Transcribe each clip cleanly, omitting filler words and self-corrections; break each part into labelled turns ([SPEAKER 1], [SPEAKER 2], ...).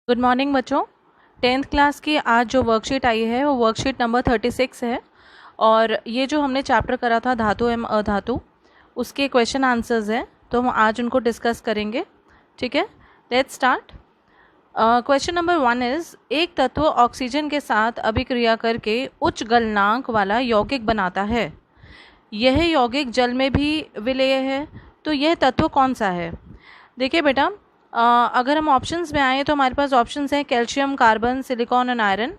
[SPEAKER 1] Good morning बच्चों। 10th class की आज जो वर्कशीट आई है वो वर्कशीट नंबर 36 है और ये जो हमने चैप्टर करा था धातु एवं अधातु उसके क्वेश्चन आंसर्स हैं, तो हम आज उनको डिस्कस करेंगे। ठीक है, let's start. Question number 1 is एक तत्व ऑक्सीजन के साथ अभिक्रिया करके उच्च गलनांक वाला यौगिक बनाता है। यह यौगिक जल में भी विलेय है, तो यह तत्व कौन सा है? देखिए बेटा, अगर हम ऑप्शंस में आए तो हमारे पास ऑप्शंस हैं कैल्शियम, कार्बन, सिलिकॉन और आयरन।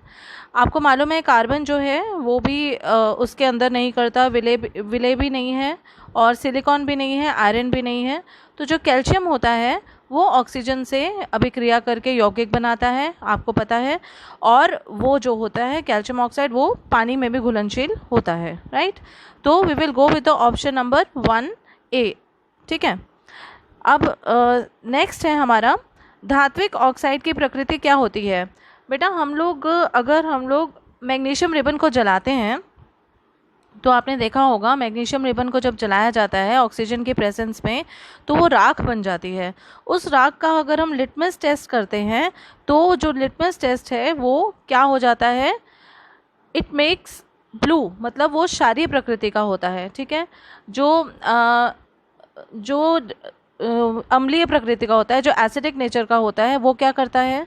[SPEAKER 1] आपको मालूम है कार्बन जो है वो भी उसके अंदर नहीं करता, विलय भी नहीं है, और सिलिकॉन भी नहीं है, आयरन भी नहीं है। तो जो कैल्शियम होता है वो ऑक्सीजन से अभिक्रिया करके यौगिक बनाता है, आपको पता है। और वो जो होता है कैल्शियम ऑक्साइड वो पानी में भी घुलनशील होता है, राइट। तो we will go with the option number 1A। ठीक है, अब नेक्स्ट है हमारा धात्विक ऑक्साइड की प्रकृति क्या होती है। बेटा अगर हम लोग मैग्नीशियम रिबन को जलाते हैं तो आपने देखा होगा मैग्नीशियम रिबन को जब जलाया जाता है ऑक्सीजन की प्रेजेंस में तो वो राख बन जाती है। उस राख का अगर हम लिटमस टेस्ट करते हैं तो जो लिटमस टेस्ट है वो क्या हो जाता है, इट मेक्स ब्लू, मतलब वो क्षारीय प्रकृति का होता है। ठीक है, जो अम्लीय प्रकृति का होता है, जो एसिडिक नेचर का होता है, वो क्या करता है,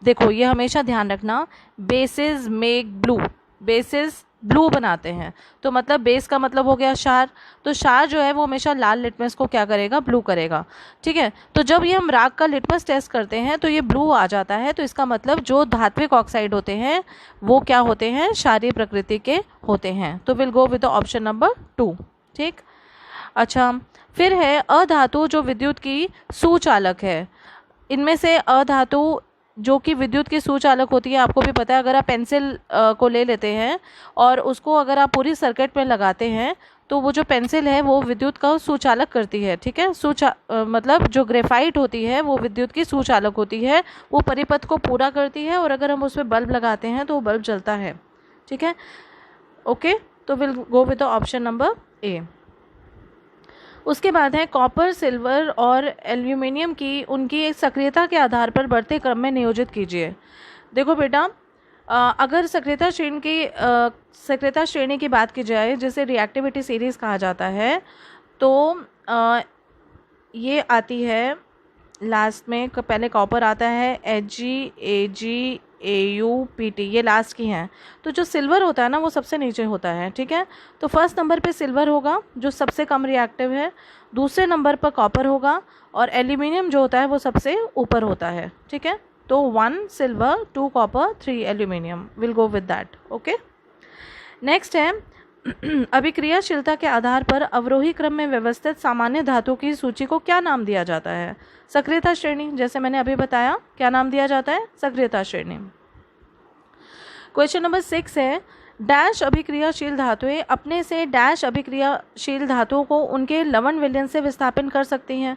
[SPEAKER 1] देखो ये हमेशा ध्यान रखना, basis make blue, basis blue बनाते हैं, तो मतलब बेस का मतलब हो गया क्षार, तो क्षार जो है वो हमेशा लाल लिटमस को क्या करेगा, ब्लू करेगा। ठीक है, तो जब ये हम राख का लिटमस टेस्ट करते हैं तो ये ब्लू आ जाता है, तो इसका मतलब जो धात्विक ऑक्साइड होते हैं वो क्या होते हैं, क्षारीय प्रकृति के होते हैं। तो will go with the option number 2। ठीक, अच्छा, फिर है अधातु जो विद्युत की सुचालक है। इनमें से अधातु जो कि विद्युत की सुचालक होती है, आपको भी पता है, अगर आप पेंसिल को ले लेते हैं और उसको अगर आप पूरी सर्किट में लगाते हैं तो वो जो पेंसिल है वो विद्युत का सुचालक करती है। ठीक है, मतलब जो ग्रेफाइट होती है वो विद्युत की सुचालक होती है, वो परिपथ को पूरा करती है और अगर हम उसमें बल्ब लगाते हैं तो वो बल्ब जलता है। ठीक है, ओके, तो will go with the option number A। उसके बाद है कॉपर, सिल्वर और एल्यूमिनियम की उनकी सक्रियता के आधार पर बढ़ते क्रम में नियोजित कीजिए। देखो बेटा, अगर सक्रियता श्रेणी की बात की जाए जिसे रिएक्टिविटी सीरीज़ कहा जाता है, तो ये आती है लास्ट में, पहले कॉपर आता है Hg, Ag, Au, Pt, ये लास्ट की हैं। तो जो सिल्वर होता है ना वो सबसे नीचे होता है। ठीक है, तो फर्स्ट नंबर पे सिल्वर होगा जो सबसे कम रिएक्टिव है, दूसरे नंबर पर कॉपर होगा और एल्यूमिनियम जो होता है वो सबसे ऊपर होता है। ठीक है, तो 1 silver, 2 copper, 3 aluminium, will go with that. Okay, next है अभिक्रियाशीलता के आधार पर अवरोही क्रम में व्यवस्थित सामान्य धातु की सूची को क्या नाम दिया जाता है? सक्रियता श्रेणी, जैसे मैंने अभी बताया, क्या नाम दिया जाता है, सक्रियता श्रेणी। क्वेश्चन नंबर 6 है डैश अभिक्रियाशील धातुएं अपने से डैश अभिक्रियाशील धातुओं को उनके लवण विलयन से विस्थापन कर सकती हैं।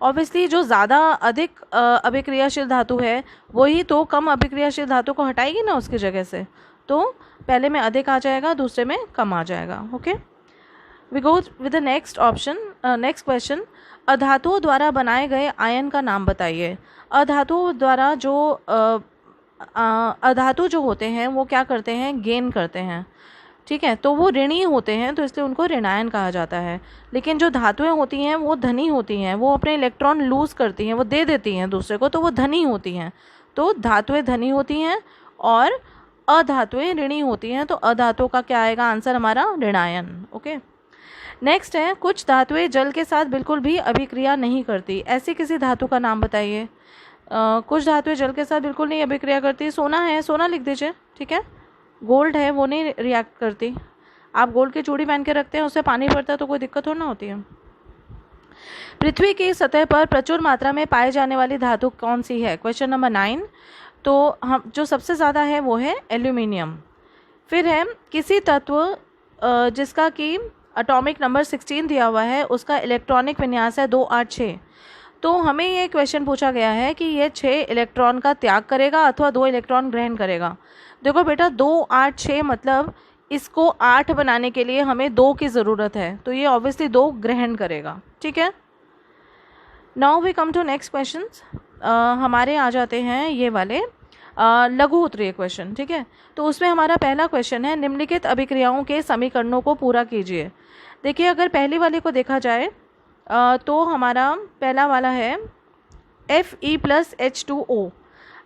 [SPEAKER 1] ऑब्वियसली जो ज़्यादा अधिक अभिक्रियाशील धातु है वही तो कम अभिक्रियाशील धातु को हटाएगी ना उसकी जगह से, तो पहले में अधिक आ जाएगा, दूसरे में कम आ जाएगा। Okay, we go with the next option, next question, अधातुओं द्वारा बनाए गए आयन का नाम बताइए। अधातुओं द्वारा जो अधातु जो होते हैं वो क्या करते हैं, गेन करते हैं। ठीक है, तो वो ऋणी होते हैं तो इसलिए उनको ऋणायन कहा जाता है। लेकिन जो धातुएं होती हैं वो धनी होती हैं, वो अपने इलेक्ट्रॉन लूज करती हैं, वो दे देती हैं दूसरे को, तो वो धनी होती हैं। तो धातुएं धनी होती हैं और अधातुएं ऋणी होती हैं, तो अधातु का क्या आएगा आंसर हमारा, ऋणायन। ओके, नेक्स्ट है कुछ धातुएं जल के साथ बिल्कुल भी अभिक्रिया नहीं करती, ऐसी किसी धातु का नाम बताइए। कुछ धातुएं जल के साथ बिल्कुल नहीं अभिक्रिया करती, सोना है, सोना लिख दीजिए। ठीक है, गोल्ड है, वो नहीं रिएक्ट करती। आप गोल्ड की चूड़ी पहन के रखते हैं, उससे पानी पड़ता है तो कोई दिक्कत थोड़ी ना होती है। पृथ्वी की सतह पर प्रचुर मात्रा में पाए जाने वाली धातु कौन सी है? क्वेश्चन नंबर 9, तो हम जो सबसे ज़्यादा है वो है एल्यूमिनियम। फिर है किसी तत्व जिसका कि एटॉमिक नंबर 16 दिया हुआ है, उसका इलेक्ट्रॉनिक विन्यास है 2 8 6। तो हमें ये क्वेश्चन पूछा गया है कि ये 6 इलेक्ट्रॉन का त्याग करेगा अथवा 2 इलेक्ट्रॉन ग्रहण करेगा। देखो बेटा, 2 8 6 मतलब इसको 8 बनाने के लिए हमें 2 की ज़रूरत है, तो ये ऑब्वियसली 2 ग्रहण करेगा। ठीक है, now we come to next question. हमारे आ जाते हैं ये वाले लघु उत्तरीय क्वेश्चन, ठीक है। तो उसमें हमारा पहला क्वेश्चन है, निम्नलिखित अभिक्रियाओं के समीकरणों को पूरा कीजिए। देखिए अगर पहले वाले को देखा जाए तो हमारा पहला वाला है Fe+H2O।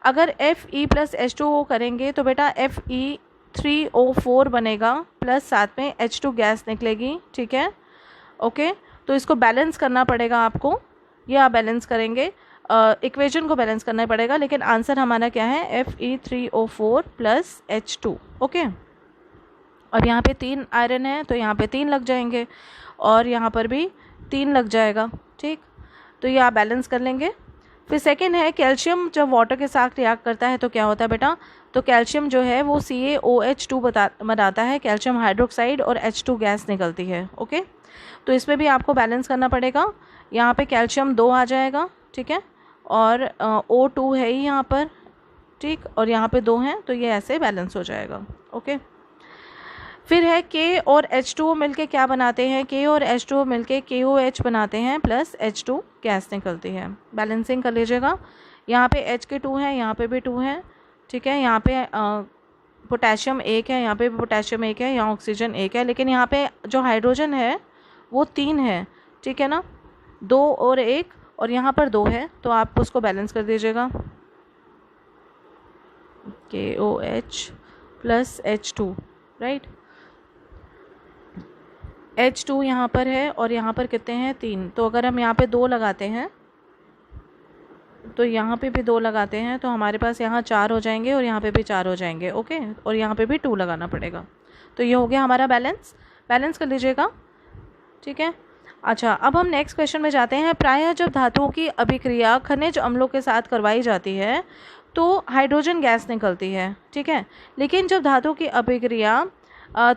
[SPEAKER 1] अगर Fe+H2O करेंगे तो बेटा Fe3O4 बनेगा, प्लस साथ में H2 गैस निकलेगी, ठीक है। ओके, तो इसको बैलेंस करना पड़ेगा आपको, ये आप बैलेंस करेंगे, इक्वेशन को बैलेंस करना पड़ेगा, लेकिन आंसर हमारा क्या है Fe3O4 + H2। ओके, और यहाँ पे 3 आयरन है तो यहाँ पे 3 लग जाएंगे और यहाँ पर भी 3 लग जाएगा, ठीक। तो ये आप बैलेंस कर लेंगे। फिर सेकंड है, कैल्शियम जब वाटर के साथ रिएक्ट करता है तो क्या होता है बेटा, तो कैल्शियम जो है वो CaOH2 बनाता है, कैल्शियम हाइड्रोक्साइड, और H2 गैस निकलती है। ओके, तो इसमें भी आपको बैलेंस करना पड़ेगा। यहाँ पे कैल्शियम 2 आ जाएगा, ठीक है, और O2 है ही यहाँ पर, ठीक, और यहाँ पे 2 हैं, तो ये ऐसे बैलेंस हो जाएगा। ओके, फिर है K और H2O मिलके क्या बनाते हैं, K और H2O मिलके KOH बनाते हैं, प्लस H2 गैस निकलती है। बैलेंसिंग कर लीजिएगा, यहाँ पे H के 2 हैं, यहाँ पे भी 2 हैं, ठीक है। यहाँ पे पोटेशियम 1 है, यहाँ पे भी पोटेशियम 1 है, यहाँ ऑक्सीजन 1 है, लेकिन यहाँ पे जो हाइड्रोजन है वो 3 है, ठीक है ना, 2 और 1, और यहाँ पर 2 है, तो आप उसको बैलेंस कर दीजिएगा, KOH + H2, राइट। H2 यहाँ पर है और यहाँ पर कितने हैं, 3, तो अगर हम यहाँ पे 2 लगाते हैं तो यहाँ पे भी 2 लगाते हैं तो हमारे पास यहाँ 4 हो जाएंगे और यहाँ पे भी 4 हो जाएंगे। ओके, और यहाँ पे भी 2 लगाना पड़ेगा, तो ये हो गया हमारा बैलेंस कर लीजिएगा, ठीक है। अच्छा, अब हम नेक्स्ट क्वेश्चन में जाते हैं। प्रायः जब धातुओं की अभिक्रिया खनिज अम्लों के साथ करवाई जाती है तो हाइड्रोजन गैस निकलती है, ठीक है, लेकिन जब धातु की अभिक्रिया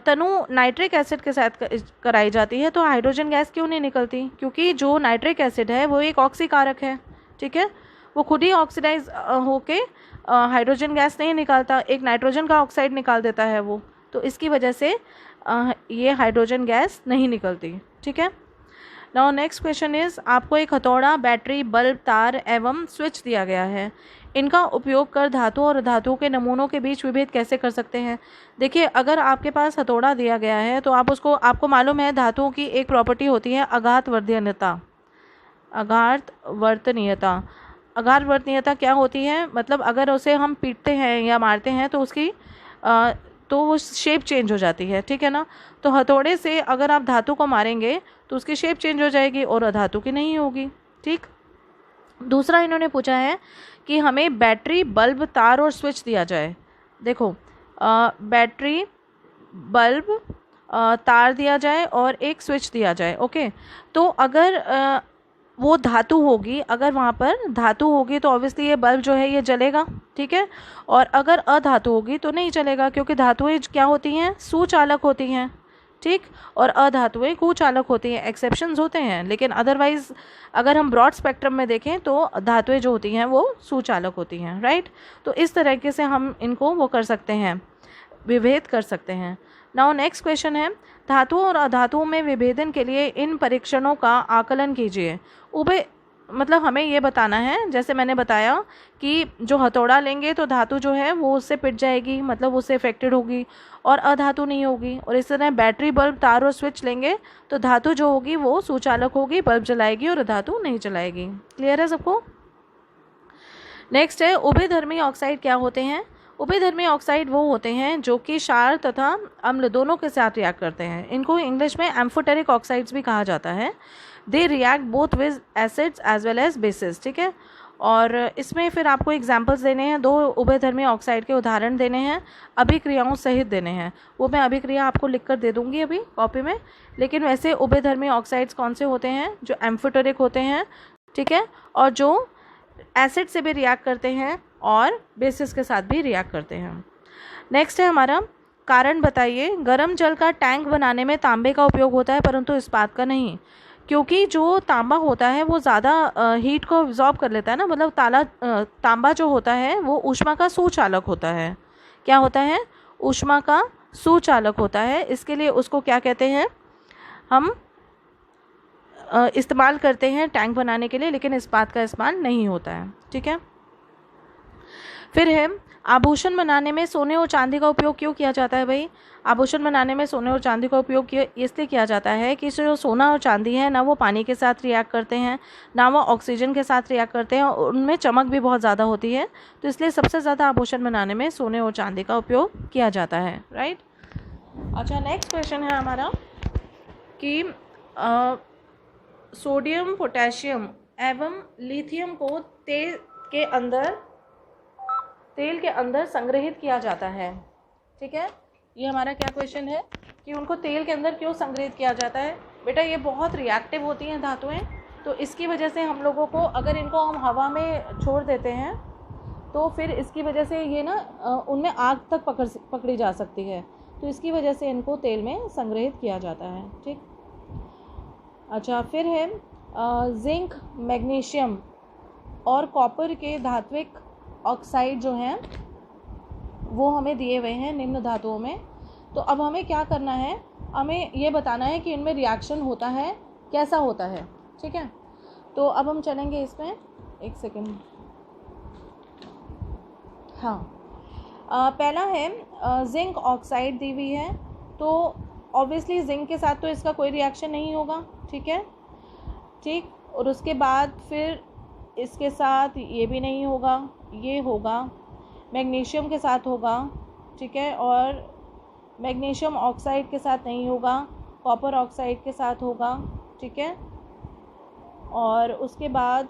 [SPEAKER 1] तनु नाइट्रिक एसिड के साथ कराई जाती है तो हाइड्रोजन गैस क्यों नहीं निकलती, क्योंकि जो नाइट्रिक एसिड है वो एक ऑक्सीकारक है, ठीक है, वो खुद ही ऑक्सीडाइज होके हाइड्रोजन गैस नहीं निकालता, एक नाइट्रोजन का ऑक्साइड निकाल देता है वो, तो इसकी वजह से ये हाइड्रोजन गैस नहीं निकलती, ठीक है। नाउ नेक्स्ट क्वेश्चन इज, आपको एक हथौड़ा, बैटरी, बल्ब, तार एवं स्विच दिया गया है, इनका उपयोग कर धातु और धातु के नमूनों के बीच विभेद कैसे कर सकते हैं। देखिए अगर आपके पास हथौड़ा दिया गया है तो आपको मालूम है धातुओं की एक प्रॉपर्टी होती है आघात वर्तनीयता क्या होती है, मतलब अगर उसे हम पीटते हैं या मारते हैं तो उसकी तो वो शेप चेंज हो जाती है, ठीक है ना। तो हथौड़े से अगर आप धातु को मारेंगे तो उसकी शेप चेंज हो जाएगी और अधातु की नहीं होगी, ठीक। दूसरा इन्होंने पूछा है कि हमें बैटरी, बल्ब, तार और स्विच दिया जाए। देखो बैटरी, बल्ब, तार दिया जाए और एक स्विच दिया जाए। ओके, तो अगर वो धातु होगी, अगर वहाँ पर धातु होगी तो ऑब्वियसली ये बल्ब जो है ये जलेगा, ठीक है, और अगर अधातु होगी तो नहीं चलेगा, क्योंकि धातुएं क्या होती हैं, सुचालक होती हैं, ठीक, और अधातुएं कुचालक होती हैं। एक्सेप्शंस होते हैं, लेकिन अदरवाइज अगर हम ब्रॉड स्पेक्ट्रम में देखें तो धातुएं जो होती हैं वो सुचालक होती हैं, राइट। तो इस तरीके से हम इनको वो कर सकते हैं, विभेद कर सकते हैं। नाउ नेक्स्ट क्वेश्चन है, धातुओं और अधातुओं में विभेदन के लिए इन परीक्षणों का आकलन कीजिए। मतलब हमें ये बताना है, जैसे मैंने बताया कि जो हथौड़ा लेंगे तो धातु जो है वो उससे पिट जाएगी, मतलब उससे अफेक्टेड होगी, और अधातु नहीं होगी। और इस तरह बैटरी, बल्ब, तार और स्विच लेंगे तो धातु जो होगी वो सुचालक होगी, बल्ब जलाएगी, और अधातु नहीं जलाएगी। क्लियर है सबको। नेक्स्ट है, उभयधर्मी ऑक्साइड क्या होते हैं। उभयधर्मी ऑक्साइड वो होते हैं जो कि क्षार तथा अम्ल दोनों के साथ रिएक्ट करते हैं। इनको इंग्लिश में एम्फोटेरिक ऑक्साइड्स भी कहा जाता है। They react both with acids as well as bases, ठीक है। और इसमें फिर आपको एग्जांपल्स देने हैं, 2 उभयधर्मी ऑक्साइड के उदाहरण देने हैं, अभिक्रियाओं सहित देने हैं। वो मैं अभिक्रिया आपको लिख कर दे दूँगी अभी कॉपी में। लेकिन वैसे उभयधर्मी ऑक्साइड्स कौन से होते हैं, जो एम्फोटेरिक होते हैं, ठीक है, और जो एसिड से भी रिएक्ट करते हैं और बेसिस के साथ भी रिएक्ट करते हैं। नेक्स्ट है हमारा, कारण बताइए। गर्म जल का टैंक बनाने में तांबे का उपयोग होता है परंतु इस्पात का नहीं, क्योंकि जो तांबा होता है वो ज़्यादा हीट को अब्जॉर्ब कर लेता है ना, मतलब तांबा जो होता है वो ऊष्मा का सुचालक होता है। क्या होता है, ऊष्मा का सुचालक होता है। इसके लिए उसको क्या कहते हैं हम, इस्तेमाल करते हैं टैंक बनाने के लिए, लेकिन इस्पात का इस्तेमाल नहीं होता है। ठीक है। फिर है आभूषण बनाने में सोने और चांदी का उपयोग क्यों किया जाता है भाई? आभूषण बनाने में सोने और चांदी का उपयोग इसलिए किया जाता है कि जो सोना और चांदी है ना वो पानी के साथ रिएक्ट करते हैं, ना वो ऑक्सीजन के साथ रिएक्ट करते हैं, और उनमें चमक भी बहुत ज़्यादा होती है। तो इसलिए सबसे ज़्यादा आभूषण बनाने में सोने और चांदी का उपयोग किया जाता है। राइट। अच्छा, नेक्स्ट क्वेश्चन है हमारा कि सोडियम, पोटेशियम एवं लिथियम को तेल के अंदर संग्रहित किया जाता है। ठीक है, ये हमारा क्या क्वेश्चन है कि उनको तेल के अंदर क्यों संग्रहित किया जाता है? बेटा ये बहुत रिएक्टिव होती हैं धातुएं, तो इसकी वजह से हम लोगों को, अगर इनको हम हवा में छोड़ देते हैं तो फिर इसकी वजह से ये ना उनमें आग तक पकड़ी जा सकती है, तो इसकी वजह से इनको तेल में संग्रहित किया जाता है। ठीक। अच्छा, फिर है जिंक, मैग्नीशियम और कॉपर के धात्विक ऑक्साइड जो हैं वो हमें दिए हुए हैं निम्न धातुओं में। तो अब हमें क्या करना है, हमें ये बताना है कि इनमें रिएक्शन होता है, कैसा होता है। ठीक है, तो अब हम चलेंगे इसमें, एक सेकेंड। हाँ, पहला है जिंक ऑक्साइड दी हुई है, तो ऑब्वियसली जिंक के साथ तो इसका कोई रिएक्शन नहीं होगा। ठीक है, ठीक। और उसके बाद फिर इसके साथ ये भी नहीं होगा, ये होगा, मैग्नीशियम के साथ होगा। ठीक है, और मैग्नीशियम ऑक्साइड के साथ नहीं होगा, कॉपर ऑक्साइड के साथ होगा। ठीक है, और उसके बाद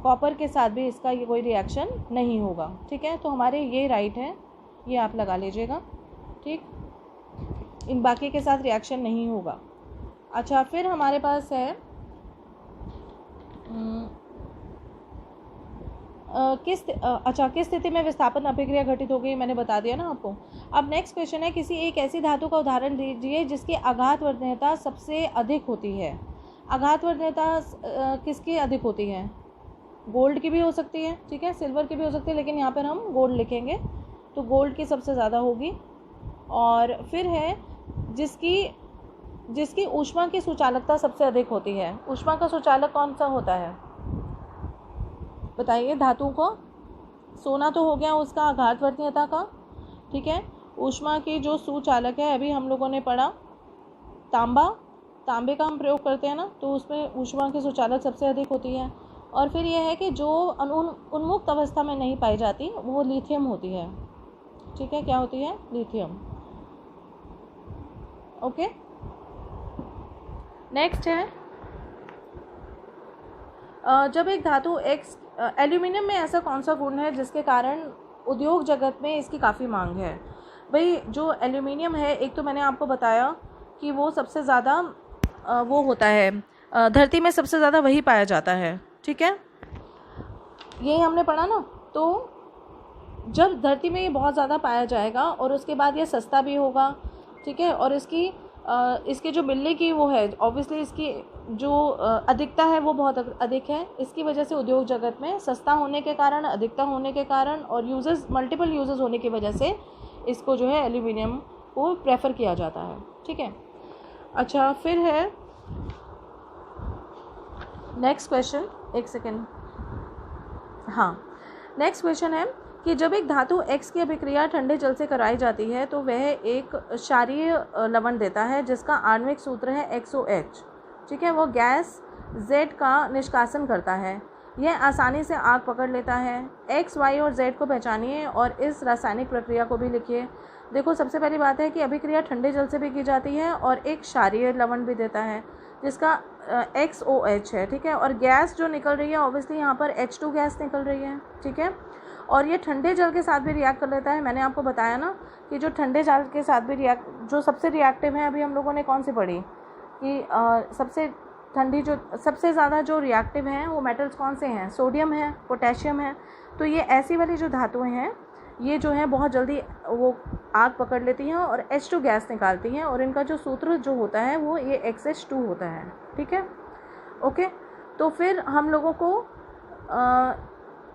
[SPEAKER 1] कॉपर के साथ भी इसका ये कोई रिएक्शन नहीं होगा। ठीक है, तो हमारे ये राइट है, ये आप लगा लीजिएगा। ठीक, इन बाकी के साथ रिएक्शन नहीं होगा। अच्छा, फिर हमारे पास है किस स्थिति में विस्थापन अभिक्रिया घटित हो गई, मैंने बता दिया ना आपको। अब नेक्स्ट क्वेश्चन है, किसी एक ऐसी धातु का उदाहरण दीजिए जिसकी आघात वर्धनीयता सबसे अधिक होती है। आघात वर्धनीयता किसकी अधिक होती है? गोल्ड की भी हो सकती है, ठीक है, सिल्वर की भी हो सकती है, लेकिन यहाँ पर हम गोल्ड लिखेंगे, तो गोल्ड की सबसे ज़्यादा होगी। और फिर है जिसकी ऊष्मा की सुचालकता सबसे अधिक होती है। ऊष्मा का सुचालक कौन सा होता है बताइए? धातु को, सोना तो हो गया उसका आघात वर्धनीयता का, ठीक है। ऊष्मा की जो सुचालक है, अभी हम लोगों ने पढ़ा तांबे का हम प्रयोग करते हैं ना, तो उसमें ऊष्मा की सुचालक सबसे अधिक होती है। और फिर यह है कि जो उन्मुक्त अवस्था में नहीं पाई जाती वो लिथियम होती है। ठीक है, क्या होती है? लिथियम। ओके, नेक्स्ट है जब एक धातु एक्स, एल्यूमिनियम में ऐसा कौन सा गुण है जिसके कारण उद्योग जगत में इसकी काफ़ी मांग है? भाई जो एल्यूमिनियम है, एक तो मैंने आपको बताया कि वो सबसे ज़्यादा वो होता है, धरती में सबसे ज़्यादा वही पाया जाता है। ठीक है, यही हमने पढ़ा ना। तो जब धरती में ये बहुत ज़्यादा पाया जाएगा और उसके बाद ये सस्ता भी होगा, ठीक है, और इसकी जो मिलने की वो है, ऑब्वियसली इसकी जो अधिकता है वो बहुत अधिक है। इसकी वजह से उद्योग जगत में सस्ता होने के कारण, अधिकता होने के कारण और मल्टीपल यूजेस होने की वजह से इसको जो है एल्यूमिनियम को प्रेफर किया जाता है। ठीक है, अच्छा, फिर है नेक्स्ट क्वेश्चन, एक सेकेंड। हाँ, नेक्स्ट क्वेश्चन है कि जब एक धातु X की अभिक्रिया ठंडे जल से कराई जाती है तो वह एक क्षारीय लवण देता है जिसका आणविक सूत्र है XOH। ठीक है, वो गैस Z का निष्कासन करता है। यह आसानी से आग पकड़ लेता है। X, Y और Z को पहचानिए और इस रासायनिक प्रक्रिया को भी लिखिए। देखो, सबसे पहली बात है कि अभिक्रिया ठंडे जल से भी की जाती है और एक क्षारीय लवण भी देता है जिसका XOH है। ठीक है, और गैस जो निकल रही है, ऑब्वियसली यहाँ पर H2 गैस निकल रही है। ठीक है, और ये ठंडे जल के साथ भी रिएक्ट कर लेता है। मैंने आपको बताया ना कि जो ठंडे जल के साथ भी जो सबसे रिएक्टिव है, अभी हम लोगों ने कौन सी पढ़ी कि सबसे ठंडी जो सबसे ज़्यादा जो रिएक्टिव हैं वो मेटल्स कौन से हैं? सोडियम है, पोटेशियम है। तो ये ऐसी वाली जो धातुएं हैं, ये जो हैं बहुत जल्दी वो आग पकड़ लेती हैं और H2 गैस निकालती हैं, और इनका जो सूत्र जो होता है वो ये XH2 होता है। ठीक है, ओके। तो फिर हम लोगों को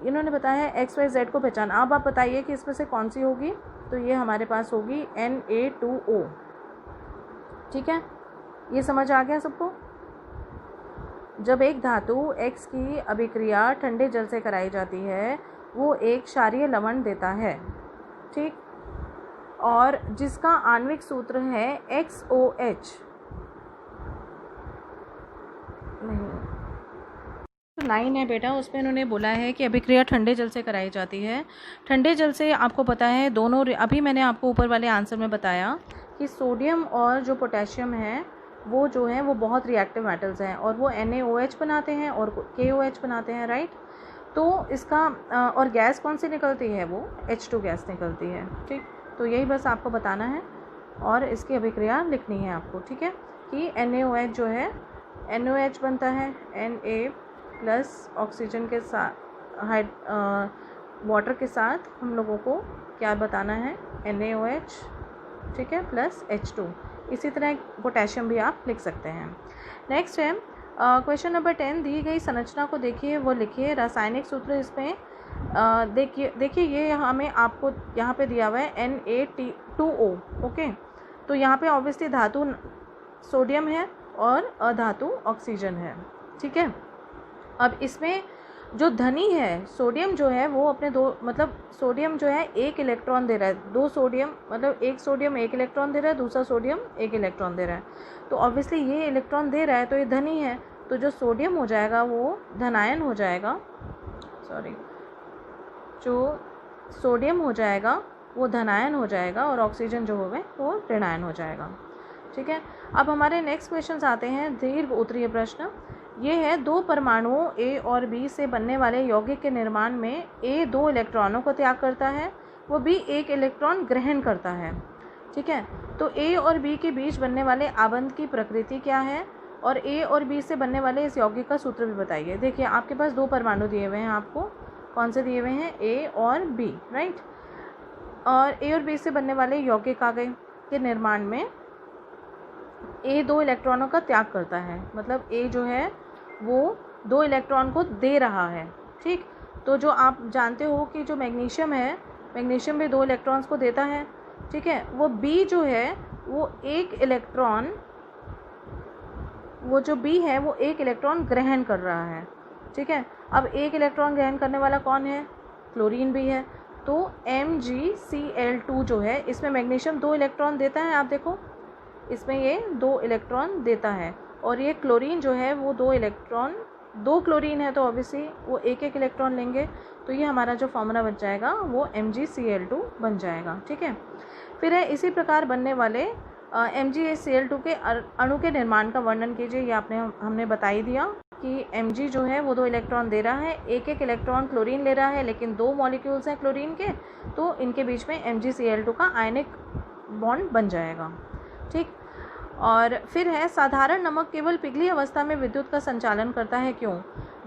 [SPEAKER 1] इन्होंने बताया है X, Y, Z को पहचान। अब आप बताइए कि इसमें से कौन सी होगी? तो ये हमारे पास होगी Na2O। ठीक है, ये समझ आ गया सबको। जब एक धातु X की अभिक्रिया ठंडे जल से कराई जाती है वो एक क्षारीय लवण देता है, ठीक, और जिसका आणविक सूत्र है XOH। नहीं, तो 9 है बेटा, उसमें इन्होंने बोला है कि अभिक्रिया ठंडे जल से कराई जाती है। ठंडे जल से आपको पता है दोनों, अभी मैंने आपको ऊपर वाले आंसर में बताया कि सोडियम और जो पोटेशियम है वो जो है वो बहुत रिएक्टिव मेटल्स हैं और वो NaOH बनाते हैं और KOH बनाते हैं, राइट। तो इसका और गैस कौन सी निकलती है, वो H2 गैस निकलती है, ठीक। तो यही बस आपको बताना है और इसकी अभिक्रिया लिखनी है आपको, ठीक है, कि NaOH जो है NaOH बनता है Na प्लस ऑक्सीजन के साथ वाटर के साथ हम लोगों को क्या बताना है, NaOH, ठीक है, प्लस H2। इसी तरह पोटेशियम भी आप लिख सकते हैं। नेक्स्ट है क्वेश्चन नंबर 10, दी गई संरचना को देखिए, वो लिखिए। रासायनिक सूत्र इसमें देखिए ये हमें आपको यहाँ पे दिया हुआ है Na2O, ओके। तो यहाँ पे ऑब्वियसली धातु सोडियम है और अधातु ऑक्सीजन है, ठीक है। अब इसमें जो धनी है सोडियम जो है वो अपने दो, मतलब सोडियम जो है एक इलेक्ट्रॉन दे रहा है, दो सोडियम, मतलब एक सोडियम एक इलेक्ट्रॉन दे रहा है, दूसरा सोडियम एक इलेक्ट्रॉन दे रहा है। तो ऑब्वियसली ये इलेक्ट्रॉन दे रहा है तो ये धनी है, तो जो सोडियम हो जाएगा वो धनायन हो जाएगा, सॉरी, जो सोडियम हो जाएगा वो धनायन हो जाएगा और ऑक्सीजन जो होगा वो ऋणायन हो जाएगा, ठीक है। अब हमारे नेक्स्ट क्वेश्चन आते हैं, दीर्घ उत्तरीय प्रश्न। ये है, दो परमाणुओं A और B से बनने वाले यौगिक के निर्माण में A 2 इलेक्ट्रॉनों को त्याग करता है, वो B 1 इलेक्ट्रॉन ग्रहण करता है, ठीक है। तो A और B के बीच बनने वाले आबंध की प्रकृति क्या है और A और B से बनने वाले इस यौगिक का सूत्र भी बताइए। देखिए आपके पास दो परमाणु दिए हुए हैं, आपको कौन से दिए हुए हैं, A और B, राइट। और A और B से बनने वाले यौगिक आ गए के निर्माण में A 2 इलेक्ट्रॉनों का त्याग करता है, मतलब A जो है वो 2 इलेक्ट्रॉन को दे रहा है, ठीक। तो जो आप जानते हो कि जो मैग्नीशियम है, मैग्नीशियम भी 2 इलेक्ट्रॉन्स को देता है, ठीक है। वो B जो है वो एक इलेक्ट्रॉन, वो जो B है वो एक इलेक्ट्रॉन ग्रहण कर रहा है, ठीक है। अब एक इलेक्ट्रॉन ग्रहण करने वाला कौन है, क्लोरीन भी है। तो MgCl2 जो है इसमें मैग्नीशियम 2 इलेक्ट्रॉन देता है, आप देखो इसमें ये 2 इलेक्ट्रॉन देता है, और ये क्लोरीन जो है वो 2 इलेक्ट्रॉन, 2 क्लोरीन है तो ऑब्वियसली वो एक एक इलेक्ट्रॉन लेंगे, तो ये हमारा जो फॉर्मूला बन जाएगा वो MgCl2 बन जाएगा, ठीक है। फिर है, इसी प्रकार बनने वाले MgCl2 के अणु के निर्माण का वर्णन कीजिए। ये हमने बता ही दिया कि Mg जो है वो 2 इलेक्ट्रॉन दे रहा है, एक एक इलेक्ट्रॉन क्लोरीन ले रहा है, लेकिन 2 मॉलिक्यूल्स हैं क्लोरीन के, तो इनके बीच में MgCl2 का आयनिक बॉन्ड बन जाएगा, ठीक। और फिर है, साधारण नमक केवल पिघली अवस्था में विद्युत का संचालन करता है, क्यों?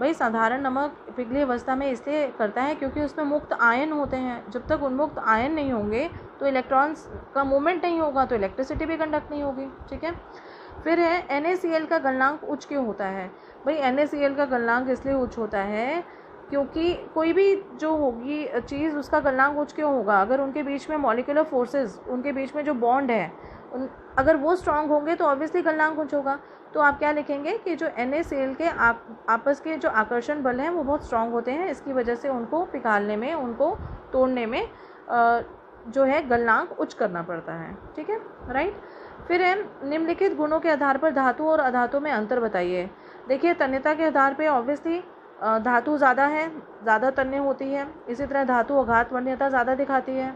[SPEAKER 1] भाई साधारण नमक पिघली अवस्था में इसलिए करता है क्योंकि उसमें मुक्त आयन होते हैं, जब तक उन्मुक्त आयन नहीं होंगे तो इलेक्ट्रॉन्स का मूवमेंट नहीं होगा, तो इलेक्ट्रिसिटी भी कंडक्ट नहीं होगी, ठीक है। फिर है, NaCl का गलनांक उच्च क्यों होता है? भाई NaCl का गलनांक इसलिए उच्च होता है क्योंकि कोई भी जो होगी चीज़ उसका गलनांक उच्च क्यों होगा, अगर उनके बीच में मॉलिक्यूलर फोर्सेस, उनके बीच में जो बॉन्ड है अगर वो स्ट्रांग होंगे तो ऑब्वियसली गलनांक उच्च होगा। तो आप क्या लिखेंगे कि जो NaCl के आपस के जो आकर्षण बल हैं वो बहुत स्ट्रांग होते हैं, इसकी वजह से उनको पिघालने में, उनको तोड़ने में जो है गलनांक उच्च करना पड़ता है, ठीक है, राइट। फिर है, निम्नलिखित गुणों के आधार पर धातु और अधातु में अंतर बताइए। देखिए तन्यता के आधार पर ऑब्वियसली धातु ज़्यादा है, ज़्यादा तन्य होती है, इसी तरह धातु अघात वर्ण्यता ज़्यादा दिखाती है,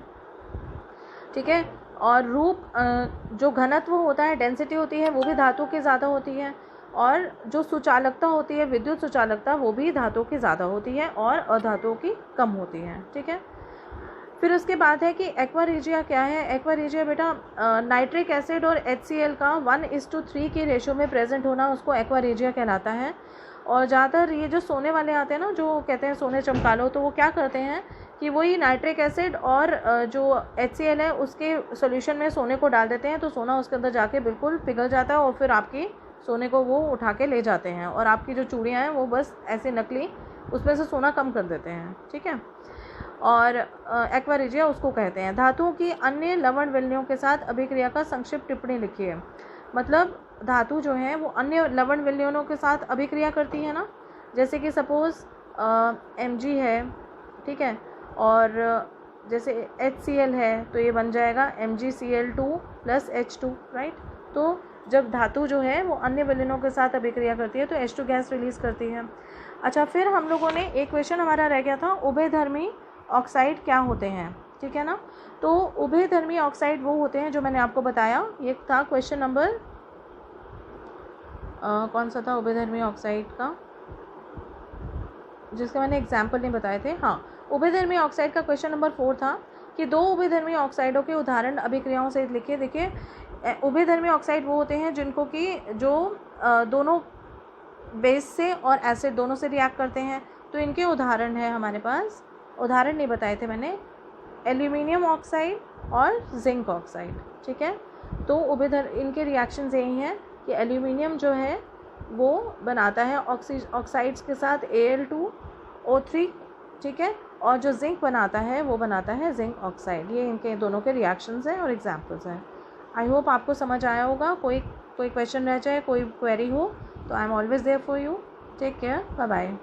[SPEAKER 1] ठीक है। और रूप जो घनत्व होता है, डेंसिटी होती है, वो भी धातु की ज़्यादा होती है, और जो सुचालकता होती है, विद्युत सुचालकता, वो भी धातु की ज़्यादा होती है और अधातु की कम होती है, ठीक है। फिर उसके बाद है कि एक्वा रेजिया क्या है? एक्वा रेजिया बेटा नाइट्रिक एसिड और HCl का 1:3 की रेशो में प्रेजेंट होना उसको एक्वा रेजिया कहलाता है। और ज़्यादातर ये जो सोने वाले आते हैं ना, जो कहते हैं सोने चमका लो, तो वो क्या करते हैं कि वही नाइट्रिक एसिड और जो HCl है उसके सॉल्यूशन में सोने को डाल देते हैं, तो सोना उसके अंदर जाके बिल्कुल पिघल जाता है और फिर आपकी सोने को वो उठा के ले जाते हैं, और आपकी जो चूड़ियाँ हैं वो बस ऐसे नकली उसमें से सोना कम कर देते हैं, ठीक है। और एक्वा रेजिया उसको कहते हैं। धातुओं की अन्य लवण विलयनों के साथ अभिक्रिया का संक्षिप्त टिप्पणी लिखिए। मतलब धातु जो है वो अन्य लवण विलयनों के साथ अभिक्रिया करती है ना, जैसे कि सपोज़ Mg है, ठीक है, और जैसे HCl है तो ये बन जाएगा MgCl2 + H2, राइट। तो जब धातु जो है वो अन्य विलयनों के साथ अभिक्रिया करती है तो H2 गैस रिलीज़ करती है। अच्छा, फिर हम लोगों ने एक क्वेश्चन हमारा रह गया था, उभयधर्मी ऑक्साइड क्या होते हैं, ठीक है ना। तो उभयधर्मी ऑक्साइड वो होते हैं जो मैंने आपको बताया, ये था क्वेश्चन नंबर कौन सा था उभयधर्मी ऑक्साइड का, जिसके मैंने एग्जाम्पल नहीं बताए थे। हाँ, उभयधर्मी ऑक्साइड का क्वेश्चन नंबर 4 था कि दो उभयधर्मी ऑक्साइडों के उदाहरण अभिक्रियाओं से लिखिए। देखिए, उभयधर्मी ऑक्साइड वो होते हैं जिनको कि जो दोनों बेस से और एसिड दोनों से रिएक्ट करते हैं। तो इनके उदाहरण है हमारे पास, उदाहरण नहीं बताए थे मैंने, एल्यूमिनियम ऑक्साइड और जिंक ऑक्साइड, ठीक है। तो इनके रिएक्शंस यही हैं कि एल्यूमिनियम जो है वो बनाता है ऑक्साइड्स के साथ Al2O3, ठीक है, और जो जिंक बनाता है वो बनाता है जिंक ऑक्साइड। ये इनके दोनों के रिएक्शंस हैं और एग्जांपल्स हैं। आई होप आपको समझ आया होगा। कोई क्वेश्चन रह जाए, कोई क्वेरी हो तो I am always there for you. Take care, bye bye.